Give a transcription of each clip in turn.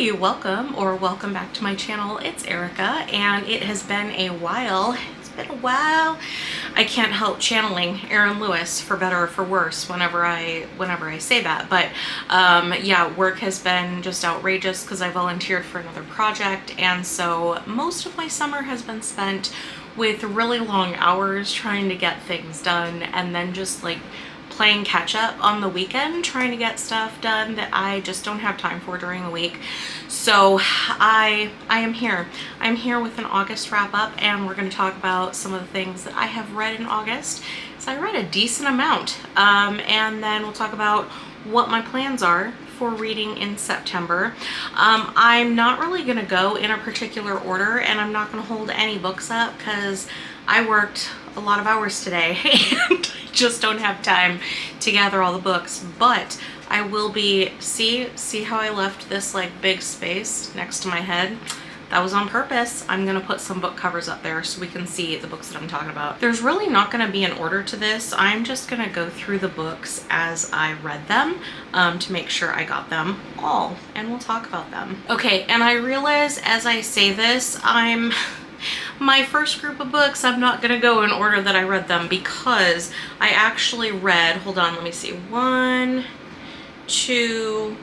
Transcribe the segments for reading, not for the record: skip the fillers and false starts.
Hey, welcome back to my channel. It's Erica, and it has been a while. I can't help channeling Aaron Lewis, for better or for worse, whenever I say that. But yeah, work has been just outrageous because I volunteered for another project, and so most of my summer has been spent with really long hours trying to get things done, and then just like playing catch up on the weekend, trying to get stuff done that I just don't have time for during the week. So I am here. I'm here with an August wrap up, and we're going to talk about some of the things that I have read in August. So I read a decent amount, and then we'll talk about what my plans are for reading in September. I'm not really going to go in a particular order, and I'm not going to hold any books up because I worked a lot of hours today and I just don't have time to gather all the books. But I will be, see how I left this like big space next to my head? That was on purpose. I'm gonna put some book covers up there so we can see the books that I'm talking about. There's really not gonna be an order to this. I'm just gonna go through the books as I read them to make sure I got them all, and we'll talk about them. Okay, and I realize as I say this, my first group of books, I'm not gonna go in order that I read them because I actually read, hold on, let me see, 1, 2,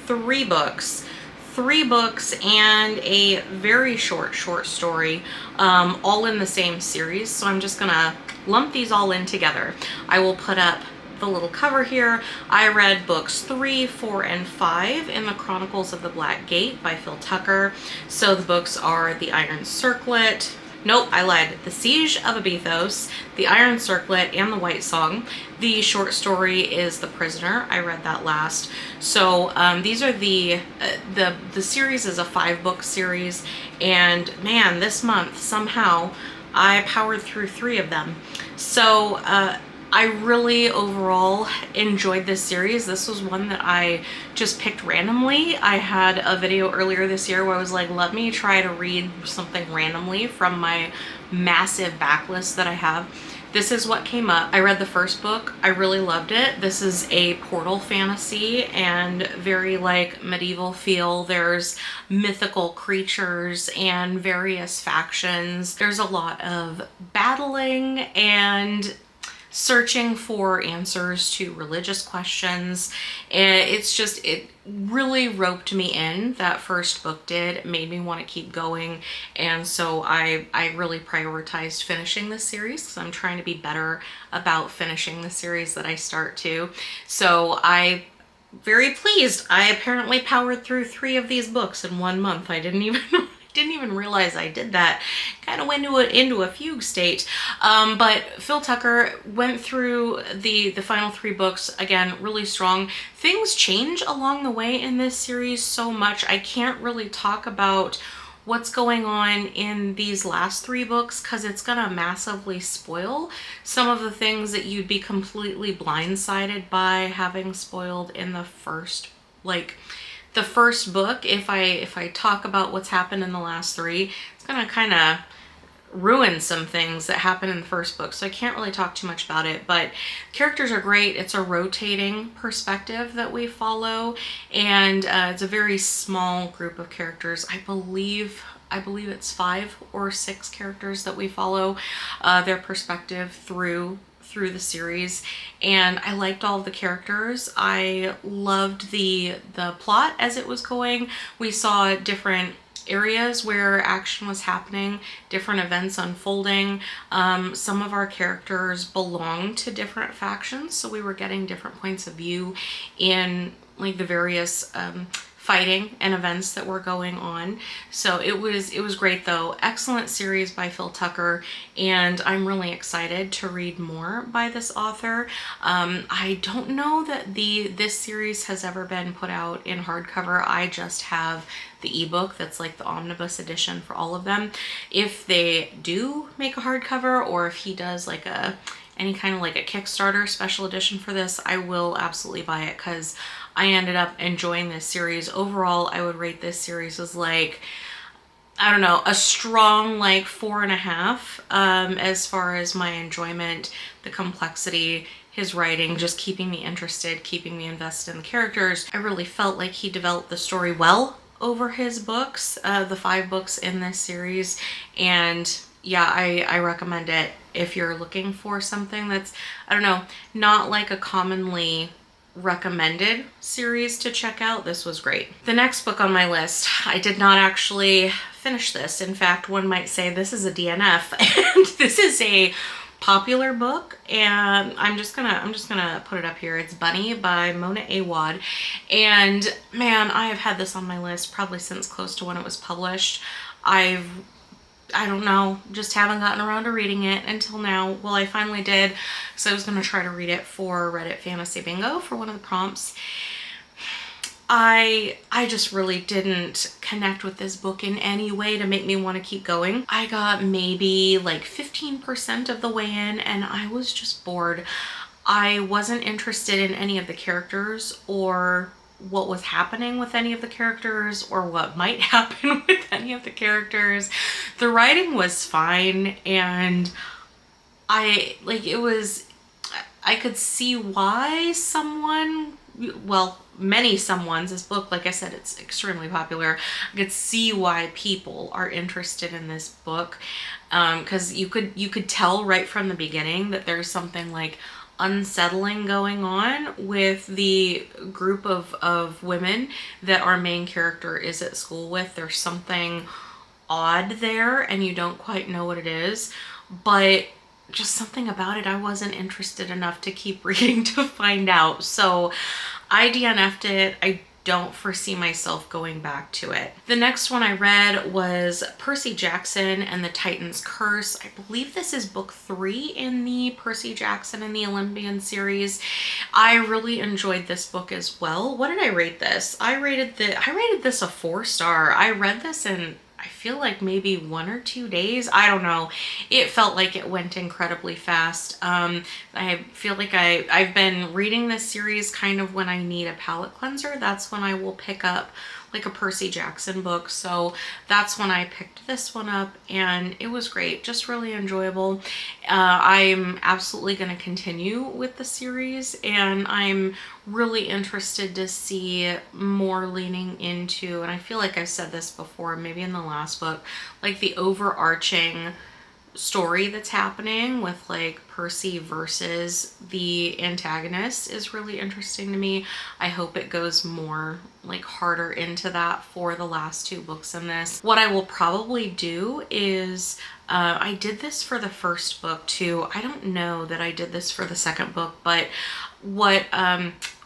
3 books. 3 books and a very short story, all in the same series. So I'm just gonna lump these all in together. I will put up the little cover here. I read books 3, 4, and 5 in the Chronicles of the Black Gate by Phil Tucker. So the books are The Iron Circlet, nope, I lied. The Siege of Abydos, The Iron Circlet, and The White Song. The short story is The Prisoner. I read that last. So these are the series is a 5-book series, and man, this month somehow I powered through 3 of them. So I really overall enjoyed this series. This was one that I just picked randomly. I had a video earlier this year where I was like, let me try to read something randomly from my massive backlist that I have. This is what came up. I read the first book. I really loved it. This is a portal fantasy and very like medieval feel. There's mythical creatures and various factions. There's a lot of battling and searching for answers to religious questions. And it really roped me in. That first book did. It made me want to keep going. And so I really prioritized finishing this series because I'm trying to be better about finishing the series that I start to. So I'm very pleased. I apparently powered through 3 of these books in 1 month. I didn't even realize I did that. Kind of went into a fugue state. But Phil Tucker went through the final 3 books, again, really strong. Things change along the way in this series so much. I can't really talk about what's going on in these last 3 books because it's gonna massively spoil some of the things that you'd be completely blindsided by having spoiled in the first book. If I talk about what's happened in the last 3, it's gonna kind of ruin some things that happened in the first book, so I can't really talk too much about it. But characters are great. It's a rotating perspective that we follow, and it's a very small group of characters. I believe it's 5 or 6 characters that we follow their perspective through the series, and I liked all of the characters. I loved the plot as it was going. We saw different areas where action was happening, different events unfolding. Some of our characters belonged to different factions, so we were getting different points of view in like the various fighting and events that were going on. So it was great though. Excellent series by Phil Tucker, and I'm really excited to read more by this author. I don't know that this series has ever been put out in hardcover. I just have the ebook that's like the omnibus edition for all of them. If they do make a hardcover, or if he does like any kind of like a Kickstarter special edition for this, I will absolutely buy it because I ended up enjoying this series. Overall, I would rate this series as like, I don't know, a strong like 4.5 as far as my enjoyment, the complexity, his writing, just keeping me interested, keeping me invested in the characters. I really felt like he developed the story well. over his books, the 5 books in this series, and yeah, I recommend it if you're looking for something that's, I don't know, not like a commonly recommended series to check out. This was great. The next book on my list, I did not actually finish this. In fact, one might say this is a DNF, and this is a popular book, and I'm just gonna put it up here. It's Bunny by Mona Awad, and man, I have had this on my list probably since close to when it was published. I don't know, just haven't gotten around to reading it until now. Well, I finally did, so I was going to try to read it for Reddit Fantasy Bingo for one of the prompts. I just really didn't connect with this book in any way to make me want to keep going. I got maybe like 15% of the way in, and I was just bored. I wasn't interested in any of the characters or what was happening with any of the characters or what might happen with any of the characters. The writing was fine, and I could see why many someone's, this book, like I said, it's extremely popular. I could see why people are interested in this book, because you could tell right from the beginning that there's something like unsettling going on with the group of women that our main character is at school with. There's something odd there, and you don't quite know what it is, but just something about it I wasn't interested enough to keep reading to find out. So I DNF'd it. I don't foresee myself going back to it. The next one I read was Percy Jackson and the Titan's Curse. I believe this is book 3 in the Percy Jackson and the Olympians series. I really enjoyed this book as well. What did I rate this? I rated this a 4-star. I read this in, I feel like maybe 1 or 2 days. I don't know. It felt like it went incredibly fast. I feel like I've been reading this series kind of when I need a palate cleanser. That's when I will pick up like a Percy Jackson book. So that's when I picked this one up, and it was great. Just really enjoyable. I'm absolutely going to continue with the series, and I'm really interested to see more leaning into, and I feel like I've said this before, maybe in the last book, like the overarching story that's happening with like Percy versus the antagonist is really interesting to me. I hope it goes more like harder into that for the last 2 books in this. What I will probably do is I did this for the first book too. I don't know that I did this for the second book, but what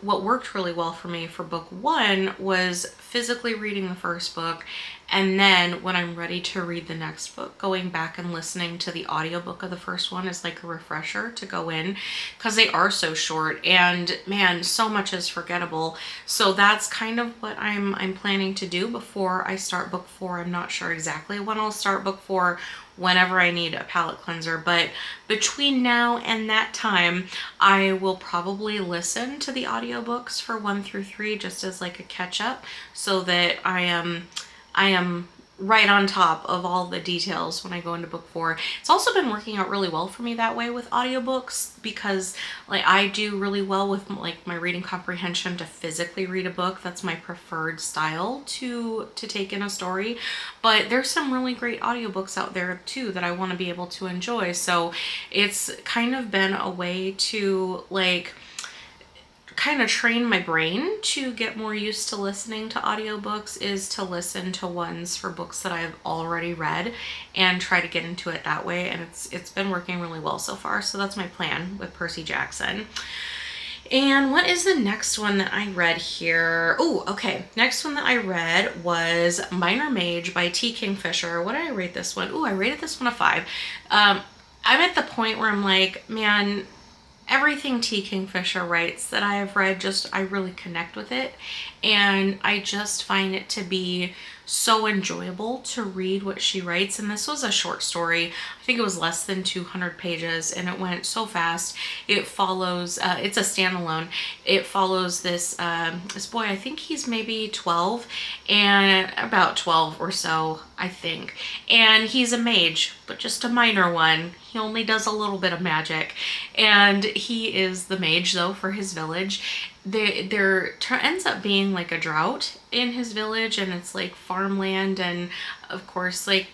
worked really well for me for book 1 was physically reading the first book, and then when I'm ready to read the next book, going back and listening to the audiobook of the first one is like a refresher to go in, because they are so short, and man, so much is forgettable. So that's kind of what I'm planning to do before I start book 4. I'm not sure exactly when I'll start book 4, whenever I need a palate cleanser, but between now and that time, I will probably listen to the audiobooks for 1 through 3 just as like a catch up, so that I am right on top of all the details when I go into book 4. It's also been working out really well for me that way with audiobooks, because like I do really well with like my reading comprehension to physically read a book. That's my preferred style to take in a story. But there's some really great audiobooks out there too that I want to be able to enjoy. So it's kind of been a way to like kind of train my brain to get more used to listening to audiobooks, is to listen to ones for books that I've already read and try to get into it that way, and it's been working really well so far. So that's my plan with Percy Jackson. And what is the next one that I read here? Oh, okay. Next one that I read was Minor Mage by T. Kingfisher. What did I rate this one? Oh, I rated this one a 5. I'm at the point where I'm like, man, everything T. Kingfisher writes that I have read, I really connect with it. And I just find it to be so enjoyable to read what she writes. And this was a short story. I think it was less than 200 pages, and it went so fast. It follows, it's a standalone. It follows this boy, I think he's maybe 12, and about 12 or so, I think. And he's a mage, but just a minor one. He only does a little bit of magic. And he is the mage though for his village. there ends up being like a drought in his village, and it's like farmland, and of course like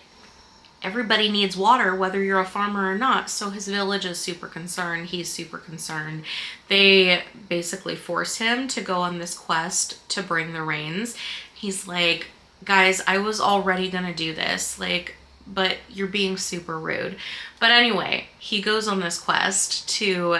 everybody needs water whether you're a farmer or not. So his village is super concerned, he's super concerned. They basically force him to go on this quest to bring the rains. He's like, guys, I was already gonna do this, like, but you're being super rude. But anyway, he goes on this quest to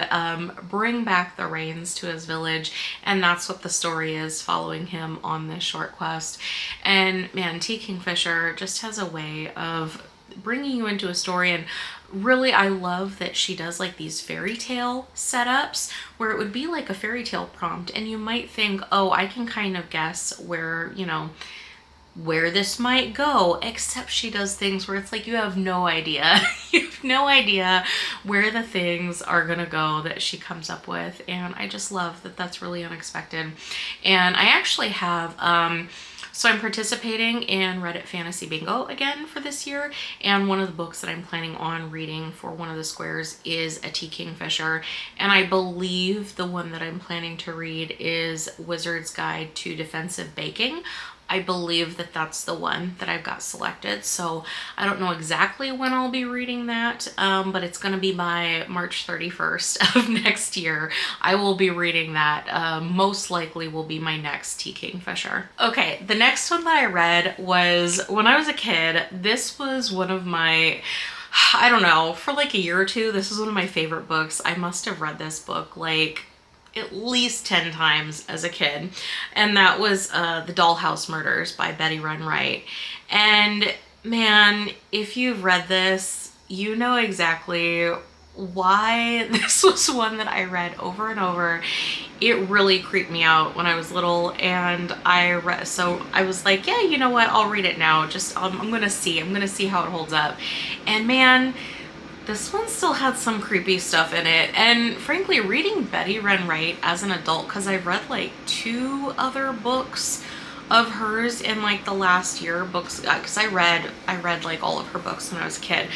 bring back the rains to his village, and that's what the story is, following him on this short quest. And man, T. Kingfisher just has a way of bringing you into a story. And really, I love that she does like these fairy tale setups where it would be like a fairy tale prompt, and you might think, oh, I can kind of guess where, you know, where this might go, except she does things where it's like you have no idea. You have no idea where the things are gonna go that she comes up with, and I just love that that's really unexpected. And I actually have so I'm participating in Reddit Fantasy Bingo again for this year, and one of the books that I'm planning on reading for one of the squares is a T. Kingfisher, and I believe the one that I'm planning to read is Wizard's Guide to Defensive Baking. I believe that that's the one that I've got selected. So I don't know exactly when I'll be reading that, but it's going to be by March 31st of next year. I will be reading that. Most likely will be my next T. Kingfisher. Okay, the next one that I read was when I was a kid. This was one of my, I don't know, for like a year or two, this is one of my favorite books. I must have read this book like at least 10 times as a kid, and that was the Dollhouse Murders by Wright. And man, if you've read this, you know exactly why this was one that I read over and over. It really creeped me out when I was little, and so I was like, yeah, you know what, I'll read it now. Just I'm gonna see how it holds up. And man, this one still had some creepy stuff in it. And frankly, reading Wright as an adult, because I've read like 2 other books of hers in like the last year, books, because I read like all of her books when I was a kid.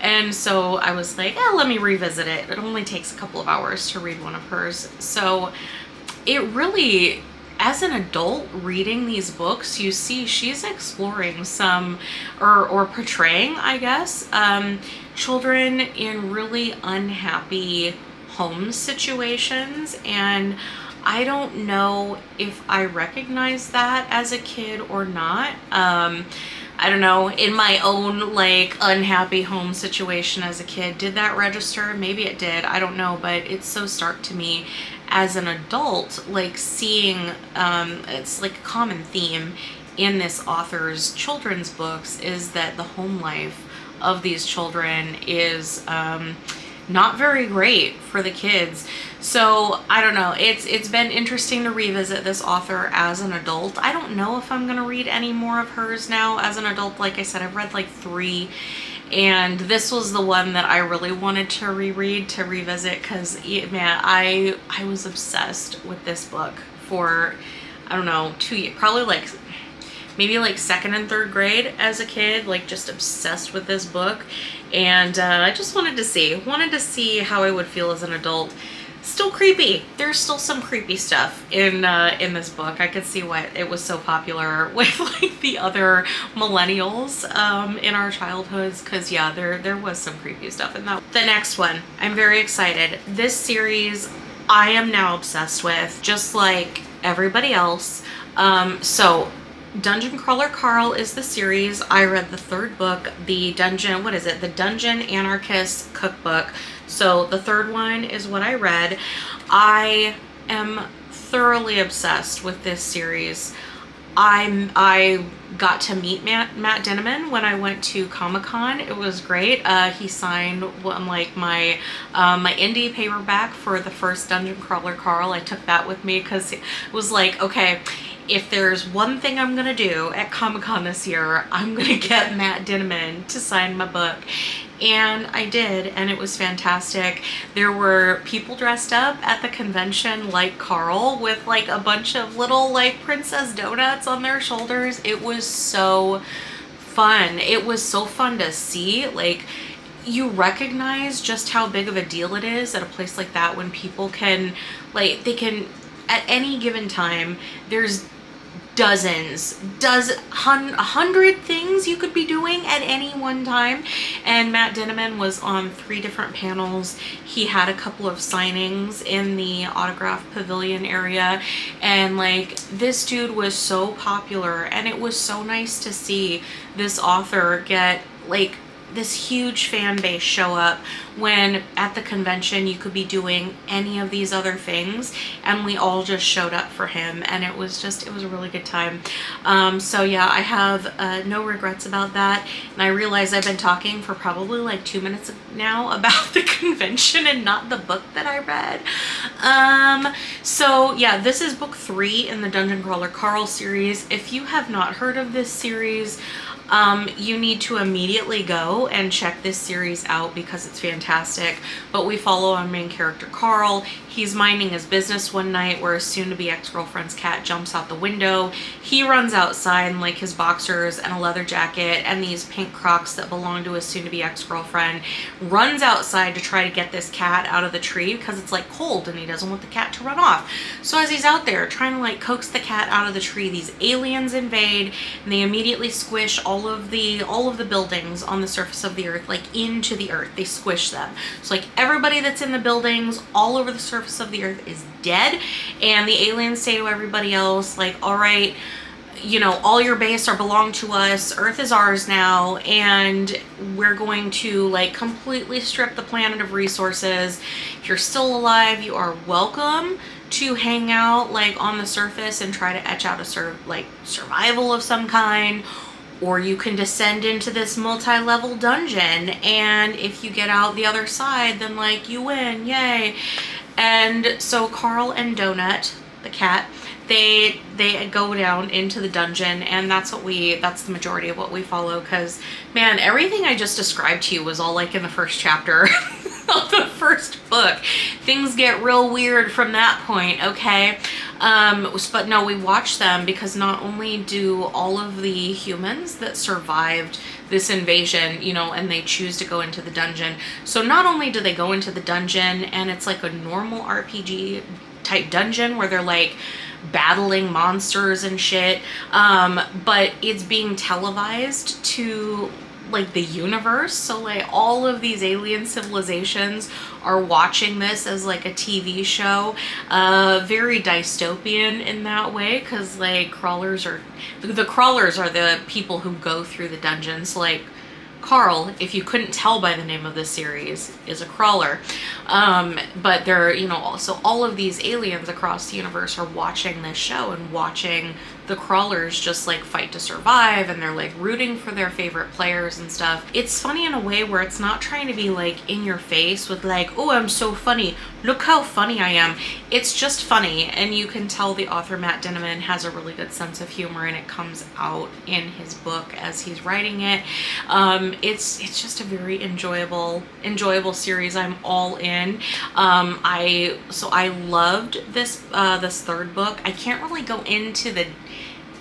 And so I was like, let me revisit it. It only takes a couple of hours to read one of hers. So it really, as an adult reading these books, you see she's exploring some, or portraying, I guess, children in really unhappy home situations. And I don't know if I recognize that as a kid or not. I don't know, in my own like unhappy home situation as a kid, did that register? Maybe it did, I don't know, but it's so stark to me as an adult, like seeing, it's like a common theme in this author's children's books is that the home life of these children is not very great for the kids. So I don't know, it's been interesting to revisit this author as an adult. I don't know if I'm gonna read any more of hers now as an adult. Like I said, I've read like 3, and this was the one that I really wanted to revisit, because man, I was obsessed with this book for, I don't know, 2 years, probably like maybe like 2nd and 3rd grade as a kid, like just obsessed with this book. And I just wanted to see how I would feel as an adult. Still creepy. There's still some creepy stuff in this book. I could see why it was so popular with like the other millennials in our childhoods, because yeah, there was some creepy stuff in that. The next one, I'm very excited. This series I am now obsessed with, just like everybody else. So Dungeon Crawler Carl is the series. I read the 3rd book, the Dungeon Anarchist Cookbook. So the 3rd one is what I read. I am thoroughly obsessed with this series. I got to meet Matt Dinniman when I went to Comic-Con. It was great. He signed like my indie paperback for the first Dungeon Crawler Carl. I took that with me because it was like, okay, if there's one thing I'm gonna do at Comic-Con this year, I'm gonna get Matt Dinniman to sign my book. And I did, and it was fantastic. There were people dressed up at the convention like Carl with like a bunch of little like princess donuts on their shoulders. It was so fun. It was so fun to see. Like, you recognize just how big of a deal it is at a place like that when people can, like, they can at any given time, there's dozens, 100 things you could be doing at any one time. And Matt Dinniman was on 3 different panels. He had a couple of signings in the autograph pavilion area, and like, this dude was so popular, and it was so nice to see this author get like this huge fan base show up when at the convention you could be doing any of these other things, and we all just showed up for him, and it was a really good time. So yeah, I have no regrets about that, and I realize I've been talking for probably like 2 minutes now about the convention and not the book that I read. So yeah, this is book 3 in the Dungeon Crawler Carl series. If you have not heard of this series, you need to immediately go and check this series out because it's fantastic. But we follow our main character Carl. He's minding his business one night where his soon-to-be ex-girlfriend's cat jumps out the window. He runs outside in like his boxers and a leather jacket and these pink Crocs that belong to his soon-to-be ex-girlfriend. Runs outside to try to get this cat out of the tree because it's like cold and he doesn't want the cat to run off. So as he's out there trying to like coax the cat out of the tree, these aliens invade and they immediately squish all of the buildings on the surface of the earth, like into the earth. They squish them. So like everybody that's in the buildings all over the surface of the earth is dead, and the aliens say to everybody else like, all right, you know, all your base are belong to us, earth is ours now, and we're going to like completely strip the planet of resources. If you're still alive, you are welcome to hang out like on the surface and try to etch out a survival of some kind, or you can descend into this multi-level dungeon, and if you get out the other side, then like you win, yay. And so Carl and Donut, the cat, they go down into the dungeon, and that's the majority of what we follow, because man, everything I just described to you was all like in the first chapter of the first book. Things get real weird from that point, okay? But no, we watch them because not only do all of the humans that survived this invasion, you know, and they choose to go into the dungeon. So not only do they go into the dungeon and it's like a normal RPG type dungeon where they're like battling monsters and shit, but it's being televised to like the universe. So like all of these alien civilizations are watching this as like a TV show, very dystopian in that way, because like the crawlers are the people who go through the dungeons. Like Carl, if you couldn't tell by the name of this series, is a crawler. But they're, you know, also all of these aliens across the universe are watching this show and watching the crawlers just like fight to survive, and they're like rooting for their favorite players and stuff. It's funny in a way where it's not trying to be like in your face with like, oh, I'm so funny, look how funny I am. It's just funny, and you can tell the author Matt Dinniman has a really good sense of humor, and it comes out in his book as he's writing it. It's just a very enjoyable series. I'm all in. I loved this third book. I can't really go into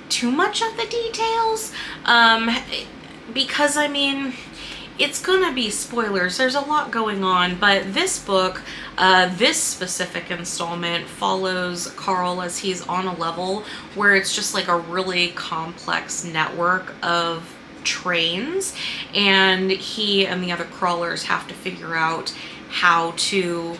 too much of the details, because I mean, it's gonna be spoilers. There's a lot going on, but this book, this specific installment follows Carl as he's on a level where it's just like a really complex network of trains, and he and the other crawlers have to figure out how to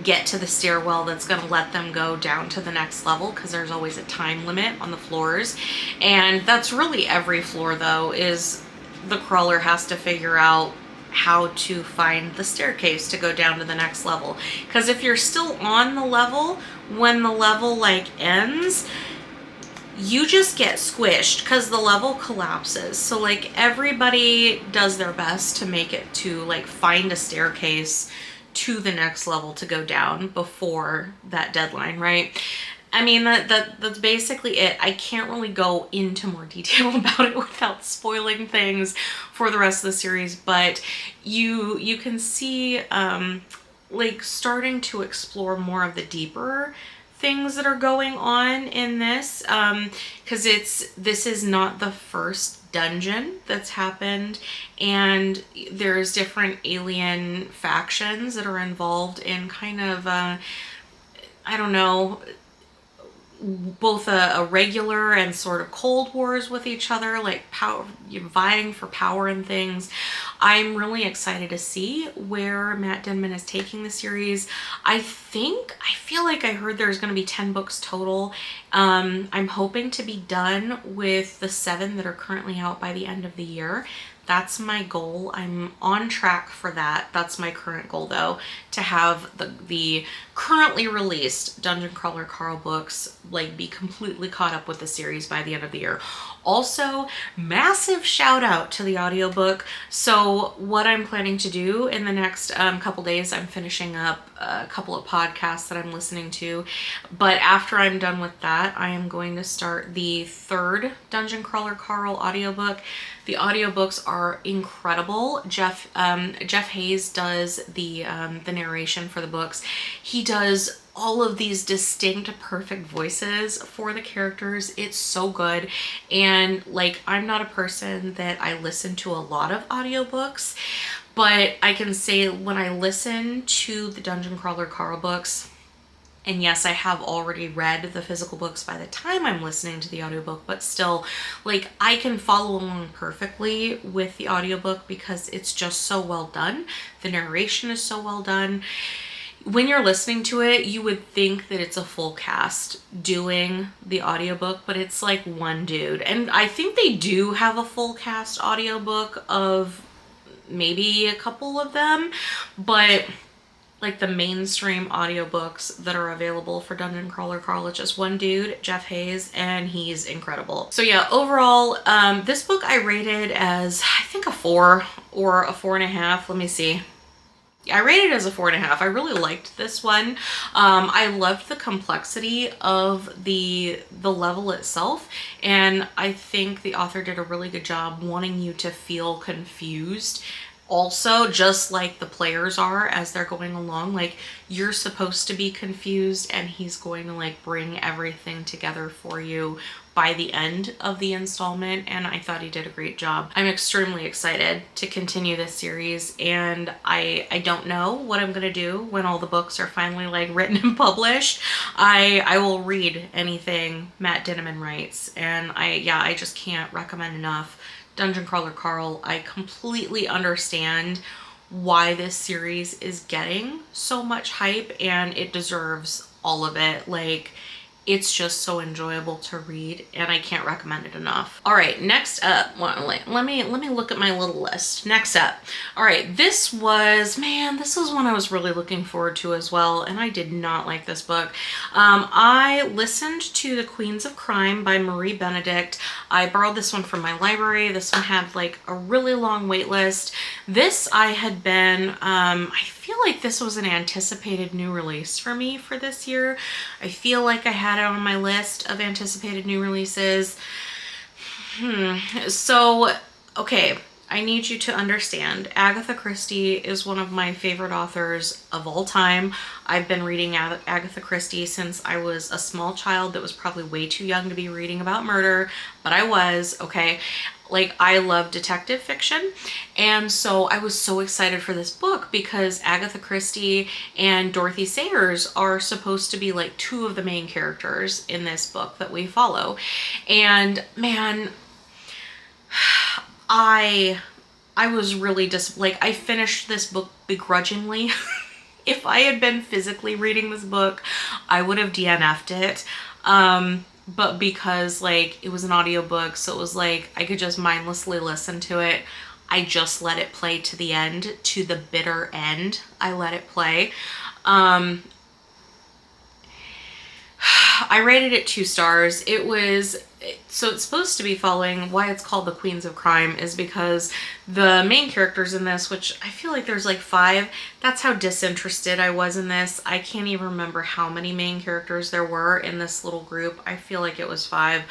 get to the stairwell that's going to let them go down to the next level, because there's always a time limit on the floors. And that's really every floor, though, is the crawler has to figure out how to find the staircase to go down to the next level. Because if you're still on the level when the level like ends, you just get squished because the level collapses. So like everybody does their best to make it to like find a staircase to the next level to go down before that deadline, right? I mean, that's basically it. I can't really go into more detail about it without spoiling things for the rest of the series, but you can see like starting to explore more of the deeper things that are going on in this, because this is not the first dungeon that's happened, and there's different alien factions that are involved in kind of I don't know, both a regular and sort of cold wars with each other, like power, vying for power and things. I'm really excited to see where Matt Dinniman is taking the series. I feel like I heard there's going to be 10 books total. I'm hoping to be done with the 7 that are currently out by the end of the year. That's my goal. I'm on track for that. That's my current goal, though, to have the currently released Dungeon Crawler Carl books like be completely caught up with the series by the end of the year. Also, massive shout out to the audiobook. So what I'm planning to do in the next couple days, I'm finishing up a couple of podcasts that I'm listening to. But after I'm done with that, I am going to start the 3rd Dungeon Crawler Carl audiobook. The audiobooks are incredible. Jeff Hayes does the narration for the books. He does all of these distinct, perfect voices for the characters. It's so good. And like, I'm not a person that I listen to a lot of audiobooks, but I can say when I listen to the Dungeon Crawler Carl books, and yes, I have already read the physical books by the time I'm listening to the audiobook, but still, like, I can follow along perfectly with the audiobook because it's just so well done. The narration is so well done. When you're listening to it, you would think that it's a full cast doing the audiobook, but it's like one dude. And I think they do have a full cast audiobook of maybe a couple of them, but like the mainstream audiobooks that are available for Dungeon Crawler Carl, it's just one dude, Jeff Hayes, and he's incredible. So yeah, overall, this book I rated as, I think, a 4 or a 4.5. Let me see. I rated it as a 4.5. I really liked this one. I loved the complexity of the level itself, and I think the author did a really good job wanting you to feel confused. Also, just like the players are as they're going along, like, you're supposed to be confused, and he's going to like bring everything together for you by the end of the installment, and I thought he did a great job. I'm extremely excited to continue this series, and I don't know what I'm gonna do when all the books are finally like written and published. I will read anything Matt Dinniman writes, and I just can't recommend enough Dungeon Crawler Carl. I completely understand why this series is getting so much hype, and it deserves all of it. Like, it's just so enjoyable to read, and I can't recommend it enough. All right, next up, well, let me look at my little list. Next up, all right, this was one I was really looking forward to as well, and I did not like this book. I listened to The Queens of Crime by Marie Benedict. I borrowed this one from my library. This one had like a really long wait list. This I had been, I feel like this was an anticipated new release for me for this year. I feel like I had it on my list of anticipated new releases. So, okay, I need you to understand, Agatha Christie is one of my favorite authors of all time. I've been reading Agatha Christie since I was a small child that was probably way too young to be reading about murder, but I was, okay? Like, I love detective fiction, and so I was so excited for this book because Agatha Christie and Dorothy Sayers are supposed to be like 2 of the main characters in this book that we follow. And man, I was really I finished this book begrudgingly. If I had been physically reading this book, I would have DNF'd it. But because like it was an audiobook, so it was like I could just mindlessly listen to it, I just let it play to the end, to the bitter end. I let it play. I rated it 2 stars. So it's supposed to be following, why it's called The Queens of Crime is because the main characters in this, which I feel like there's like 5, that's how disinterested I was in this. I can't even remember how many main characters there were in this little group. I feel like it was 5.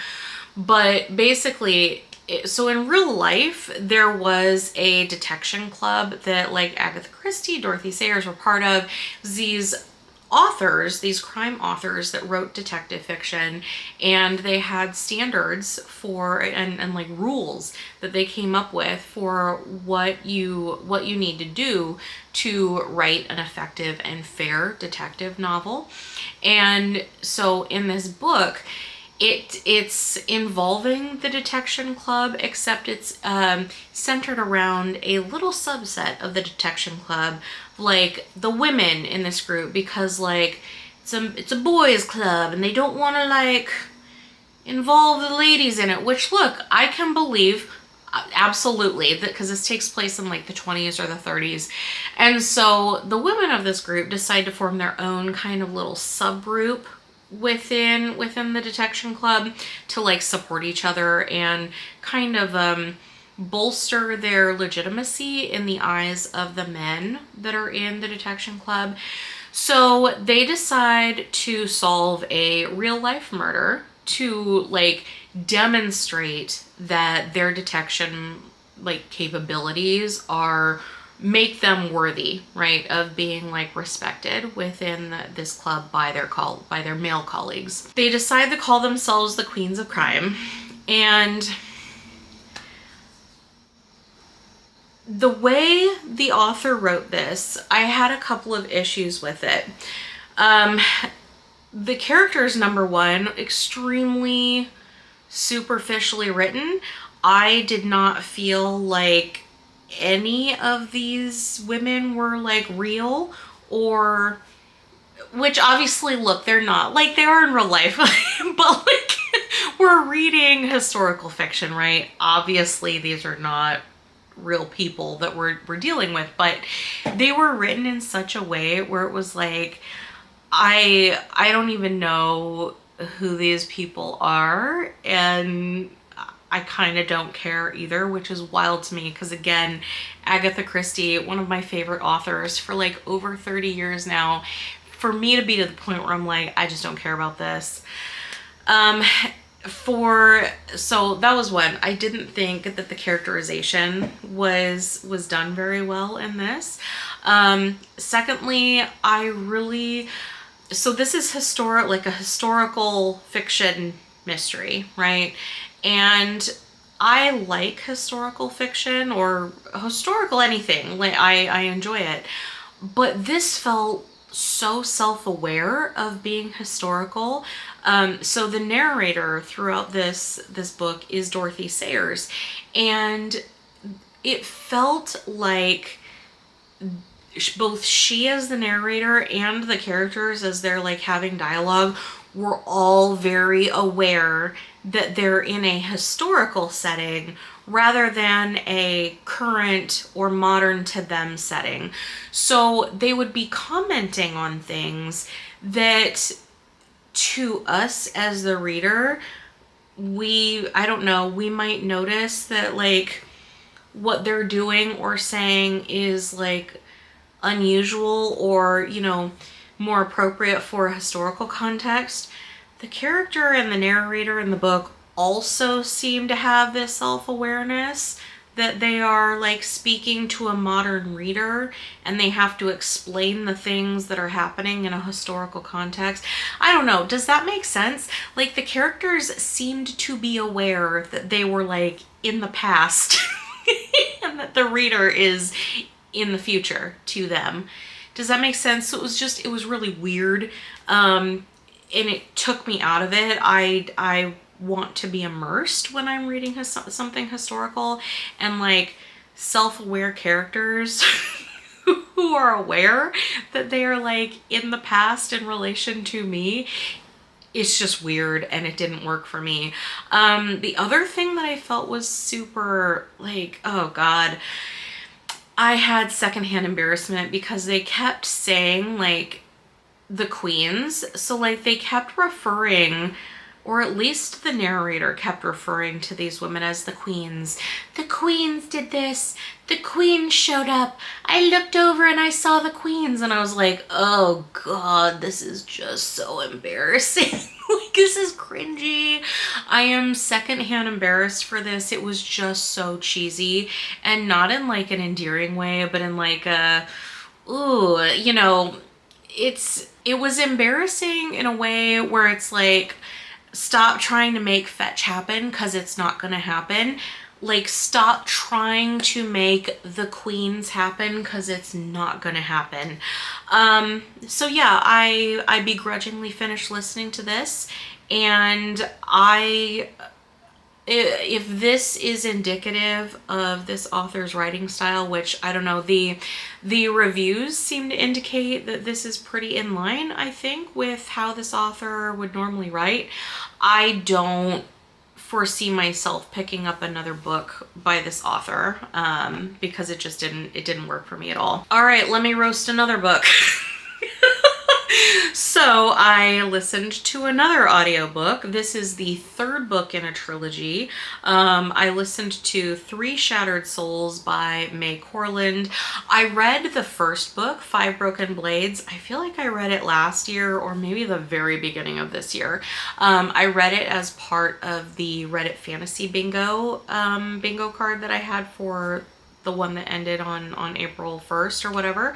But basically, so in real life, there was a detection club that like Agatha Christie, Dorothy Sayers were part of. These authors, these crime authors that wrote detective fiction, and they had standards for and like rules that they came up with for what you need to do to write an effective and fair detective novel. And so in this book, it's involving the detection club, except it's centered around a little subset of the detection club, like the women in this group, because like it's a boys club and they don't want to like involve the ladies in it, which look, I can believe absolutely, because this takes place in like the 20s or the 30s. And so the women of this group decide to form their own kind of little subgroup within the detection club to like support each other and kind of bolster their legitimacy in the eyes of the men that are in the detection club. So they decide to solve a real life murder to like demonstrate that their detection like capabilities make them worthy, right, of being like respected within this club by their male colleagues. They decide to call themselves the Queens of Crime, and the way the author wrote this, I had a couple of issues with it. The characters, number one, extremely superficially written. I did not feel like any of these women were like real, or, which obviously, look, they're not, like they are in real life, but like we're reading historical fiction, right? Obviously these are not real people that we're dealing with, but they were written in such a way where it was like, I don't even know who these people are, and I kind of don't care either, which is wild to me because, again, Agatha Christie, one of my favorite authors for like over 30 years now, for me to be to the point where I'm like, I just don't care about this. So that was one. I didn't think that the characterization was done very well in this. Secondly, so this is like a historical fiction mystery, right? And I like historical fiction or historical anything. Like I enjoy it. But this felt so self-aware of being historical. So the narrator throughout this book is Dorothy Sayers, and it felt like both she as the narrator and the characters as they're like having dialogue were all very aware that they're in a historical setting rather than a current or modern to them setting. So they would be commenting on things that to us as the reader, I don't know, we might notice that like what they're doing or saying is like unusual or, you know, more appropriate for a historical context. The character and the narrator in the book also seem to have this self-awareness that they are like speaking to a modern reader and they have to explain the things that are happening in a historical context. I don't know. Does that make sense? Like the characters seemed to be aware that they were like in the past and that the reader is in the future to them. Does that make sense? So it was really weird. And it took me out of it. I want to be immersed when I'm reading something historical, and like self-aware characters who are aware that they are like in the past in relation to me. It's just weird and it didn't work for me. The other thing that I felt was super like, oh God, I had secondhand embarrassment because they kept saying like the queens. So like they kept referring, or at least the narrator kept referring to these women as the queens. The queens did this. The queens showed up. I looked over and I saw the queens and I was like, oh God, this is just so embarrassing. Like this is cringy. I am secondhand embarrassed for this. It was just so cheesy, and not in like an endearing way, but in like a, ooh, you know, it was embarrassing in a way where it's like, stop trying to make fetch happen because it's not gonna happen. Like, stop trying to make the queens happen because it's not gonna happen. So yeah, I begrudgingly finished listening to this, and if this is indicative of this author's writing style, which I don't know, the reviews seem to indicate that this is pretty in line, I think, with how this author would normally write. I don't foresee myself picking up another book by this author, because it didn't work for me at all. All right, let me roast another book. So I listened to another audiobook. This is the third book in a trilogy. I listened to Three Shattered Souls by May Corland. I read the first book, Five Broken Blades. I feel like I read it last year or maybe the very beginning of this year. I read it as part of the Reddit Fantasy Bingo bingo card that I had for the one that ended on April 1st or whatever.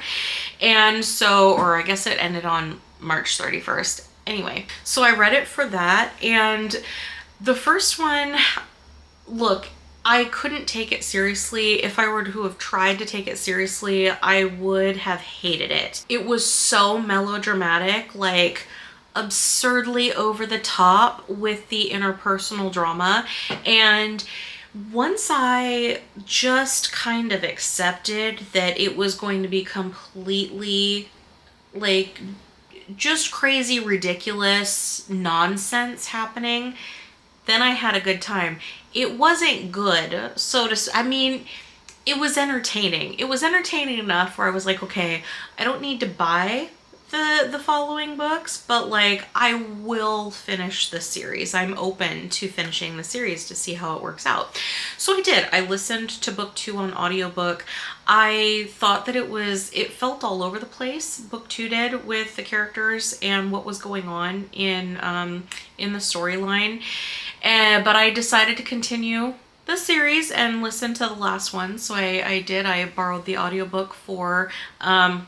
And so, or I guess it ended on March 31st. Anyway, so I read it for that. And the first one, look, I couldn't take it seriously. If I were to have tried to take it seriously, I would have hated it. It was so melodramatic, like absurdly over the top with the interpersonal drama. And once I just kind of accepted that it was going to be completely like just crazy, ridiculous nonsense happening, then I had a good time. It wasn't good, I mean, it was entertaining. It was entertaining enough where I was like, okay, I don't need to buy the following books, but like, I will finish the series. I'm open to finishing the series to see how it works out. So I did. I listened to book 2 on audiobook. I thought that it felt all over the place, book 2 did, with the characters and what was going on in the storyline. But I decided to continue the series and listen to the last one. So I did. I borrowed the audiobook for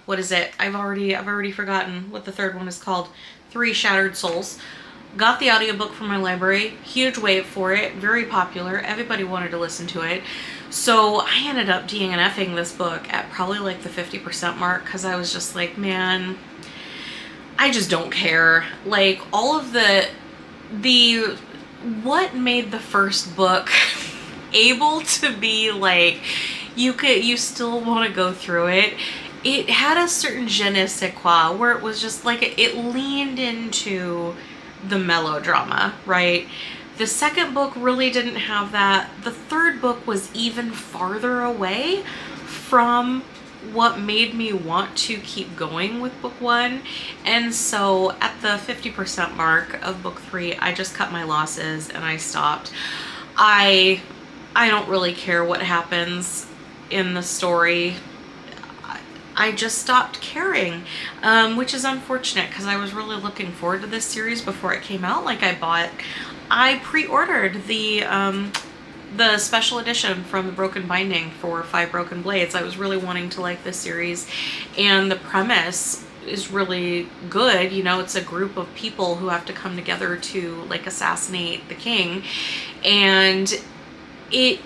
what is it? I've already forgotten what the third one is called. Three Shattered Souls. Got the audiobook from my library. Huge wave for it. Very popular. Everybody wanted to listen to it. So I ended up DNFing this book at probably like the 50% mark because I was just like, man, I just don't care. Like, all of what made the first book able to be like, you still want to go through it. It had a certain je ne sais quoi where it was just like, it leaned into the melodrama, right? The second book really didn't have that. The third book was even farther away from what made me want to keep going with book 1. And so at the 50% mark of book 3, I just cut my losses and I stopped. I don't really care what happens in the story. I just stopped caring, which is unfortunate because I was really looking forward to this series before it came out. Like, I pre-ordered the special edition from the Broken Binding for Five Broken Blades. I was really wanting to like this series, and the premise is really good. You know, it's a group of people who have to come together to like assassinate the king, and if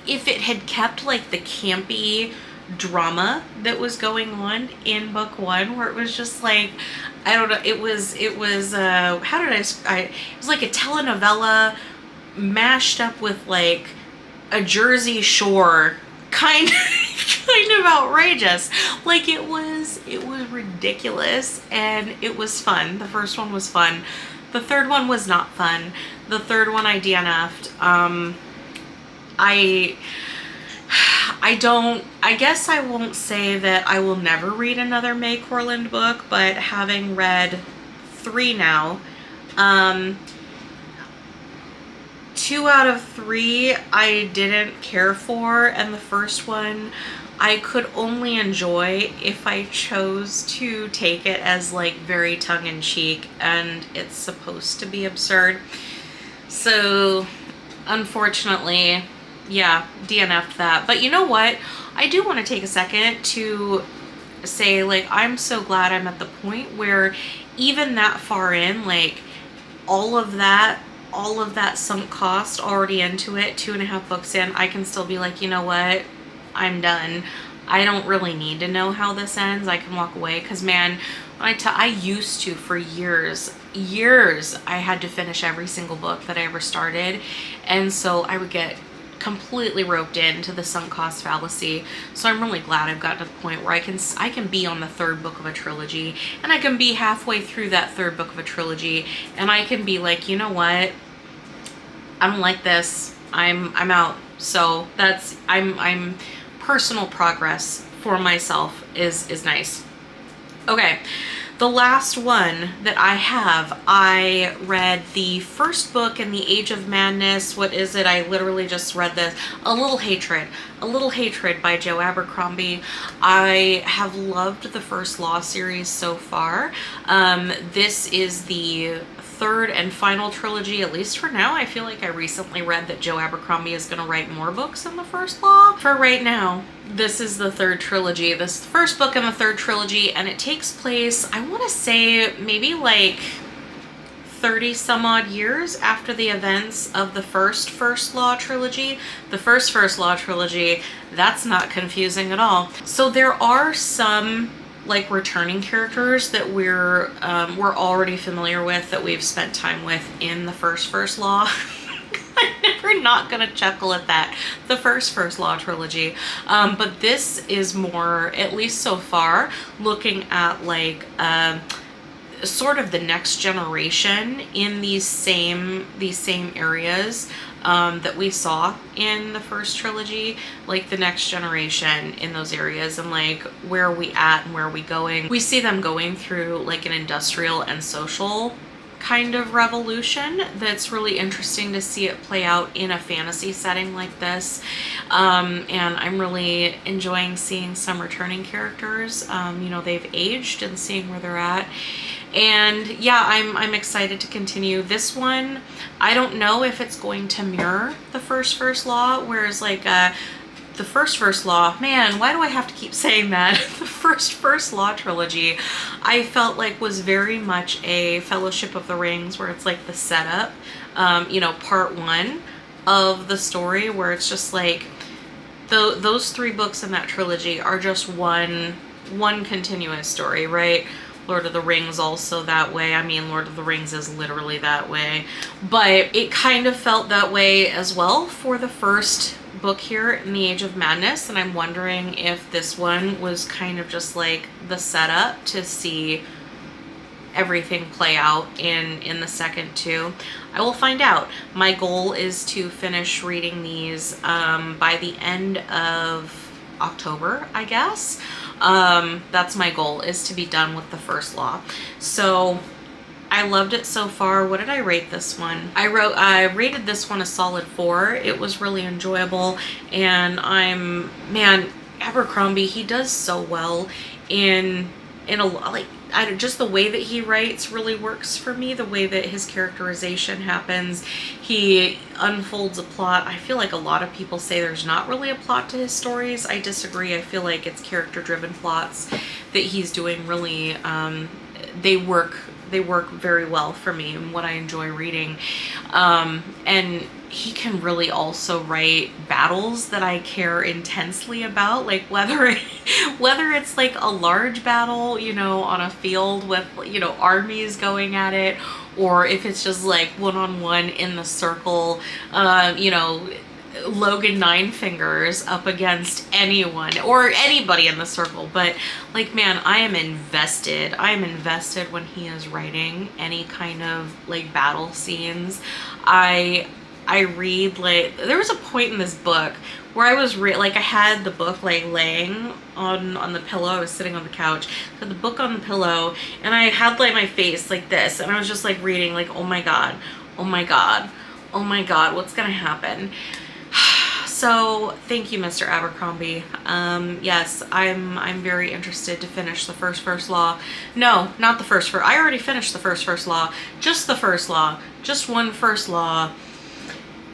it had kept like the campy drama that was going on in book 1, where it was just like, I don't know, it was how did it was like a telenovela mashed up with like a Jersey Shore kind of outrageous. Like, it was ridiculous, and it was fun. The first one was fun. The third one was not fun. The third one I DNF'd. I guess I won't say that I will never read another May Corland book, but having read 3 now, 2 out of 3 I didn't care for, and the first one I could only enjoy if I chose to take it as like very tongue-in-cheek, and it's supposed to be absurd. So unfortunately, yeah, DNF'd that. But you know what? I do want to take a second to say, like, I'm so glad I'm at the point where even that far in, like, all of that sunk cost already into it, 2.5 books in, I can still be like, you know what, I'm done. I don't really need to know how this ends. I can walk away. Because, man, I used to, for years, I had to finish every single book that I ever started. And so I would get completely roped into the sunk cost fallacy. So I'm really glad I've gotten to the point where I can be on the 3rd book of a trilogy, and I can be halfway through that 3rd book of a trilogy, and I can be like, you know what, I don't like this, I'm out. So that's, I'm personal progress for myself is nice. Okay, the last one that I have, I read the first book in the Age of Madness. What is it? I literally just read this. A Little Hatred by Joe Abercrombie. I have loved the First Law series so far. This is the 3rd and final trilogy, at least for now. I feel like I recently read that Joe Abercrombie is going to write more books in the First Law. For right now, this is the 3rd trilogy. This is the first book in the 3rd trilogy, and it takes place, I want to say, maybe like 30 some odd years after the events of the First Law trilogy. The First Law trilogy, that's not confusing at all. So there are some like returning characters that we're already familiar with, that we've spent time with in the First Law. I'm never not gonna chuckle at that. The First Law trilogy. But this is more, at least so far, looking at like sort of the next generation in these same areas that we saw in the first trilogy, like the next generation in those areas, and like where are we at and where are we going. We see them going through like an industrial and social kind of revolution that's really interesting to see it play out in a fantasy setting like this. And I'm really enjoying seeing some returning characters. You know, they've aged, and seeing where they're at. And yeah, I'm excited to continue this one. I don't know if it's going to mirror the First Law, whereas like the First Law, man, why do I have to keep saying that? The First Law trilogy, I felt like was very much a Fellowship of the Rings, where it's like the setup, you know, part 1 of the story, where it's just like those 3 books in that trilogy are just one continuous story, right? Lord of the Rings also that way. I mean, Lord of the Rings is literally that way. But it kind of felt that way as well for the first book here in the Age of Madness. And I'm wondering if this one was kind of just like the setup to see everything play out in the second two. I will find out. My goal is to finish reading these by the end of October, I guess. That's my goal, is to be done with the First Law. So I loved it so far. What did I rate this one? I rated this one a solid 4. It was really enjoyable, and man, Abercrombie, he does so well in a like, just the way that he writes really works for me. The way that his characterization happens, he unfolds a plot. I feel like a lot of people say there's not really a plot to his stories. I disagree. I feel like it's character-driven plots that he's doing really, they work very well for me and what I enjoy reading. And he can really also write battles that I care intensely about, like whether it's like a large battle, you know, on a field with, you know, armies going at it, or if it's just like one-on-one in the circle, you know, Logan Nine Fingers up against anyone or anybody in the circle. But like, man, I am invested when he is writing any kind of like battle scenes. I read, like, there was a point in this book where I was like, I had the book like laying on the pillow. I was sitting on the couch, had the book on the pillow, and I had like my face like this, and I was just like reading, like, oh my god, what's gonna happen? So thank you, Mr. Abercrombie. Yes, I'm very interested to finish the First Law. No, not the first. I already finished the First Law. Just the First Law. Just one First Law.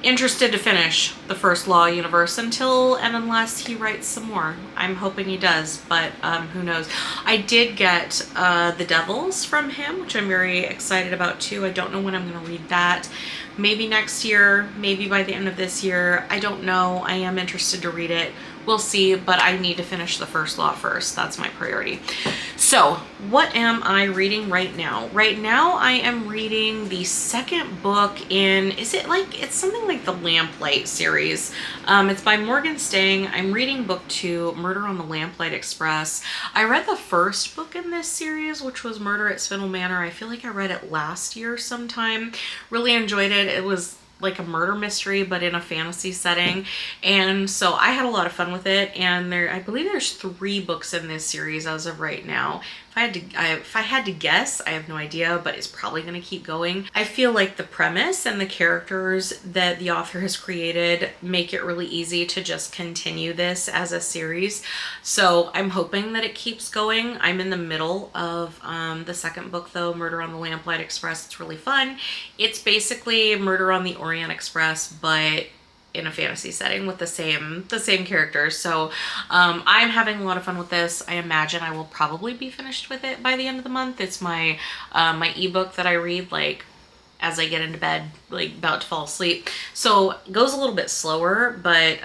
interested to finish the First Law universe until and unless he writes some more. I'm hoping he does, but who knows. I did get The Devils from him, which I'm very excited about too. I don't know when I'm going to read that. Maybe next year, maybe by the end of this year. I don't know. I am interested to read it. We'll see, but I need to finish the First Law first. That's my priority. So, what am I reading right now? Right now, I am reading the second book in, it's something like the Lamplight series. It's by Morgan Stang. I'm reading book 2, Murder on the Lamplight Express. I read the first book in this series, which was Murder at Spindle Manor. I feel like I read it last year sometime. Really enjoyed it. It was like a murder mystery, but in a fantasy setting. And so I had a lot of fun with it. And I believe there's 3 books in this series as of right now. If I had to guess, I have no idea, but it's probably going to keep going. I feel like the premise and the characters that the author has created make it really easy to just continue this as a series. So I'm hoping that it keeps going. I'm in the middle of the second book though, Murder on the Lamplight Express. It's really fun. It's basically Murder on the Orient Express, but in a fantasy setting with the same characters. So I'm having a lot of fun with this. I imagine I will probably be finished with it by the end of the month. It's my my ebook that I read like as I get into bed, like about to fall asleep. So it goes a little bit slower, but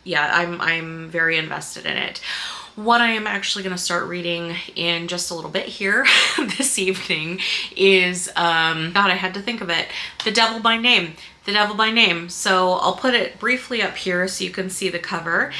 yeah, I'm very invested in it. What I am actually going to start reading in just a little bit here this evening is, God, I had to think of it, The Devil by Name. The Devil by Name. So I'll put it briefly up here so you can see the cover.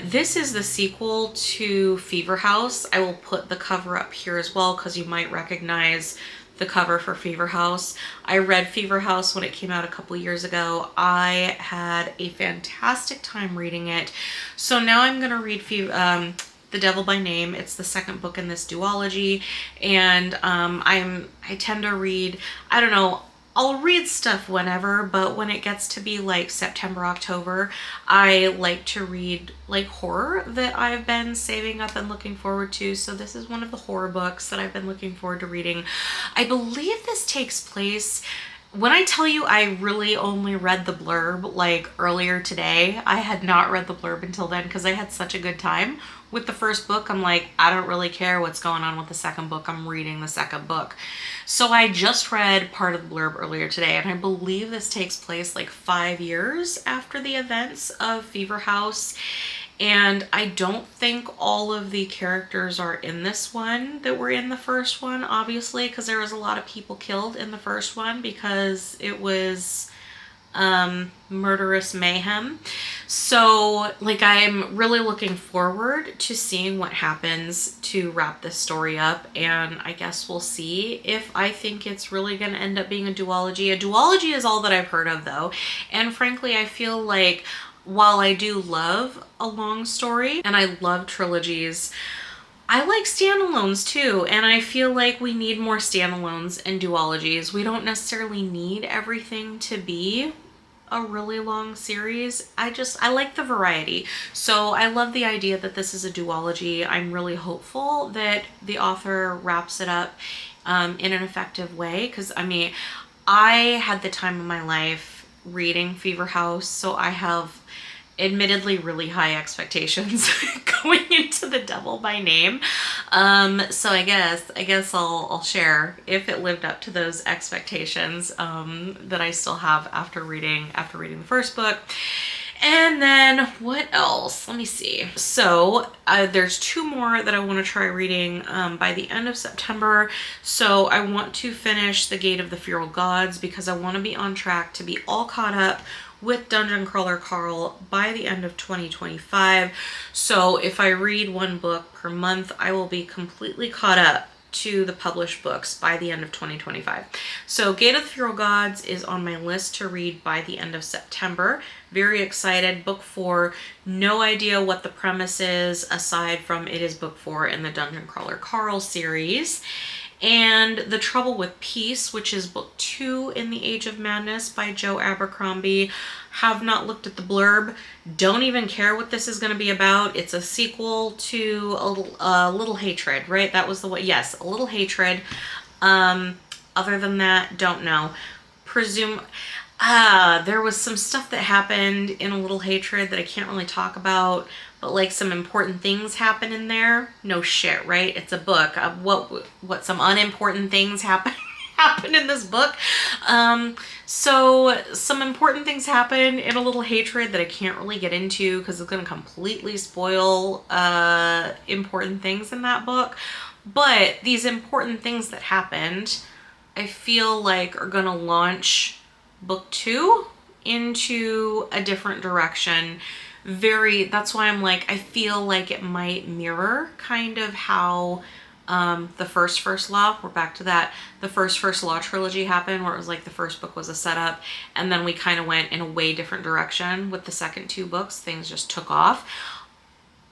This is the sequel to Fever House. I will put the cover up here as well because you might recognize the cover for Fever House. I read Fever House when it came out a couple years ago. I had a fantastic time reading it. So now I'm going to read The Devil by Name. It's the second book in this duology. And I tend to read, I don't know, I'll read stuff whenever, but when it gets to be like September, October, I like to read like horror that I've been saving up and looking forward to. So this is one of the horror books that I've been looking forward to reading. I believe this takes place, when I tell you I really only read the blurb like earlier today. I had not read the blurb until then because I had such a good time with the first book. I'm like, I don't really care what's going on with the second book. I'm reading the second book. So I just read part of the blurb earlier today, and I believe this takes place like 5 years after the events of Fever House. And I don't think all of the characters are in this one that were in the first one, obviously, because there was a lot of people killed in the first one because it was murderous mayhem. So like I'm really looking forward to seeing what happens to wrap this story up, and I guess we'll see if I think it's really going to end up being a duology. A duology is all that I've heard of though, and frankly I feel like while I do love a long story and I love trilogies, I like standalones too, and I feel like we need more standalones and duologies. We don't necessarily need everything to be a really long series. I like the variety. So I love the idea that this is a duology. I'm really hopeful that the author wraps it up in an effective way, because I mean, I had the time of my life reading Fever House, so I have admittedly really high expectations going into The Devil by Name. So I guess I'll share if it lived up to those expectations that I still have after reading the first book. And then what else? Let me see. So there's 2 more that I want to try reading by the end of September. So I want to finish The Gate of the Feral Gods because I want to be on track to be all caught up with Dungeon Crawler Carl by the end of 2025. So if I read 1 book per month, I will be completely caught up to the published books by the end of 2025. So Gate of the Feral Gods is on my list to read by the end of September. Very excited. Book 4, no idea what the premise is aside from it is book 4 in the Dungeon Crawler Carl series. And The Trouble with Peace, which is book 2 in the Age of Madness by Joe Abercrombie. Have not looked at the blurb. Don't even care what this is going to be about. It's a sequel to a Little Hatred, right? That was the one. Yes, A Little Hatred. Other than that, don't know. There was some stuff that happened in A Little Hatred that I can't really talk about, but like some important things happen in there. No shit, right? It's a book. What some unimportant things happen happen in this book. So some important things happen in A Little Hatred that I can't really get into because it's going to completely spoil important things in that book. But these important things that happened, I feel like are going to launch book 2 into a different direction. That's why I'm like, I feel like it might mirror kind of how the first law, we're back to that, the first law trilogy happened, where it was like the first book was a setup, and then we kind of went in a way different direction with the second 2 books. Things just took off.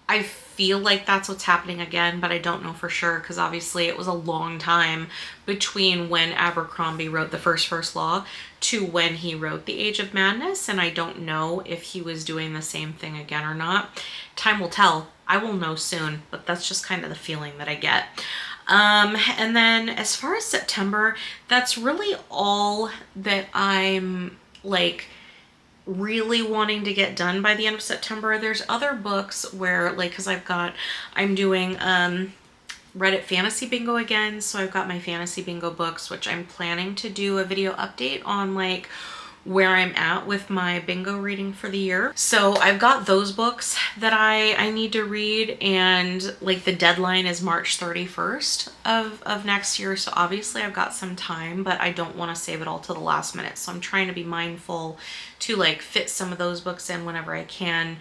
I feel like that's what's happening again, but I don't know for sure because obviously it was a long time between when Abercrombie wrote the first law to when he wrote The Age of Madness, and I don't know if he was doing the same thing again or not. Time will tell. I will know soon, but that's just kind of the feeling that I get. And then as far as September, that's really all that I'm like really wanting to get done by the end of September. There's other books where like, because I'm doing Reddit fantasy bingo again, so I've got my fantasy bingo books, which I'm planning to do a video update on like where I'm at with my bingo reading for the year. So I've got those books that I need to read, and like the deadline is March 31st of next year. So obviously I've got some time, but I don't want to save it all to the last minute. So I'm trying to be mindful to like fit some of those books in whenever I can.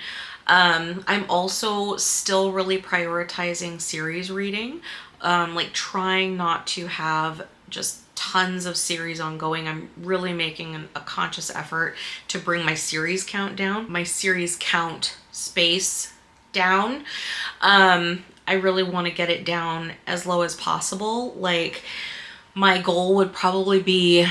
I'm also still really prioritizing series reading, like trying not to have just tons of series ongoing. I'm really making a conscious effort to bring my series count down, my series count space down. I really want to get it down as low as possible. Like my goal would probably be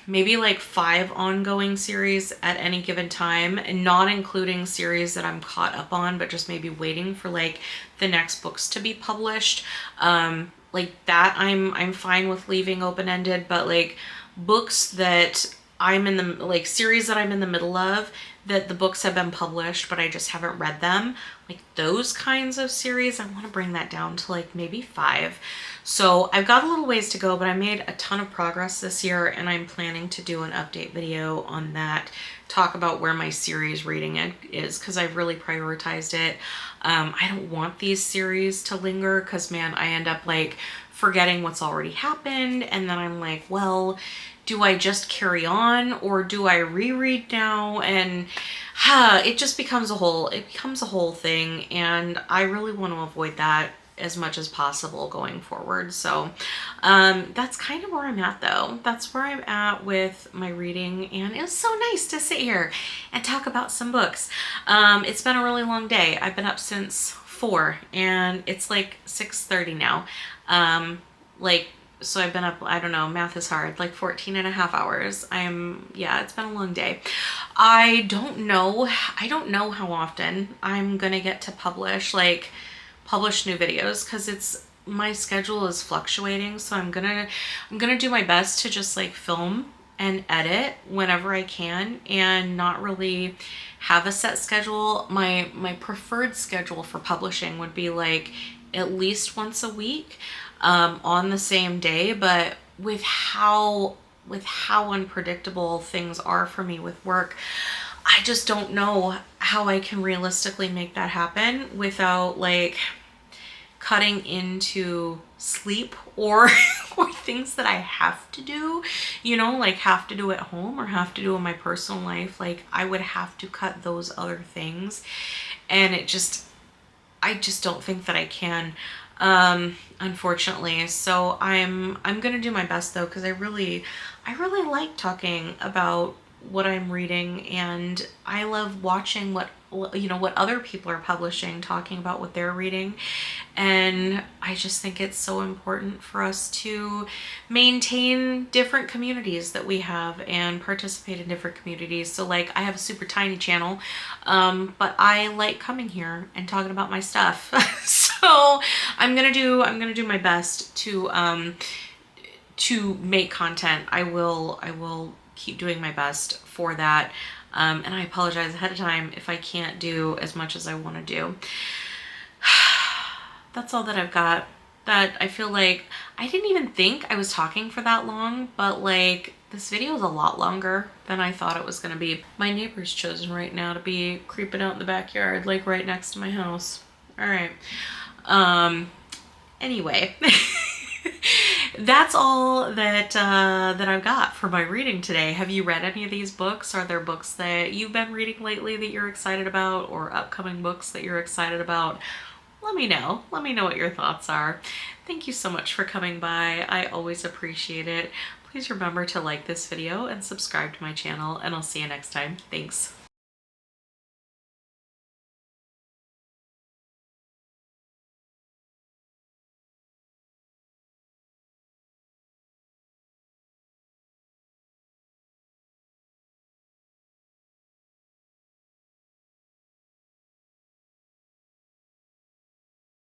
maybe like 5 ongoing series at any given time, and not including series that I'm caught up on, but just maybe waiting for like the next books to be published. Like that I'm fine with leaving open-ended, but like books that I'm in the like series that I'm in the middle of, that the books have been published but I just haven't read them, like those kinds of series, I want to bring that down to like maybe 5. So I've got a little ways to go, but I made a ton of progress this year, and I'm planning to do an update video on that, talk about where my series reading is, because I've really prioritized it. I don't want these series to linger because, man, I end up like forgetting what's already happened, and then I'm like, well, do I just carry on or do I reread now? And it just becomes a whole thing, and I really want to avoid that as much as possible going forward. So that's kind of where I'm at though. That's where I'm at with my reading, and it's so nice to sit here and talk about some books. It's been a really long day. I've been up since 4 and it's like 6:30 now. So I've been up, I don't know, math is hard, like 14 and a half hours. It's been a long day. I don't know how often I'm gonna get to publish new videos, because my schedule is fluctuating. So I'm gonna do my best to just like film and edit whenever I can, and not really have a set schedule. My preferred schedule for publishing would be like at least once a week, on the same day, but with how unpredictable things are for me with work, I just don't know how I can realistically make that happen without like cutting into sleep or or things that I have to do, like have to do at home or have to do in my personal life. Like I would have to cut those other things, and I just don't think that I can, unfortunately. So I'm gonna do my best though, because I really like talking about what I'm reading, and I love watching what other people are publishing, talking about what they're reading. And I just think it's so important for us to maintain different communities that we have and participate in different communities. So like I have a super tiny channel, but I like coming here and talking about my stuff. So I'm gonna do my best to make content. I will keep doing my best for that. And I apologize ahead of time if I can't do as much as I want to do. That's all that I've got. That I feel like I didn't even think I was talking for that long, but like this video is a lot longer than I thought it was gonna be. My neighbor's chosen right now to be creeping out in the backyard, like right next to my house. All right. Anyway, that's all that I've got for my reading today. Have you read any of these books? Are there books that you've been reading lately that you're excited about, or upcoming books that you're excited about? Let me know. Let me know what your thoughts are. Thank you so much for coming by. I always appreciate it. Please remember to like this video and subscribe to my channel, and I'll see you next time. Thanks.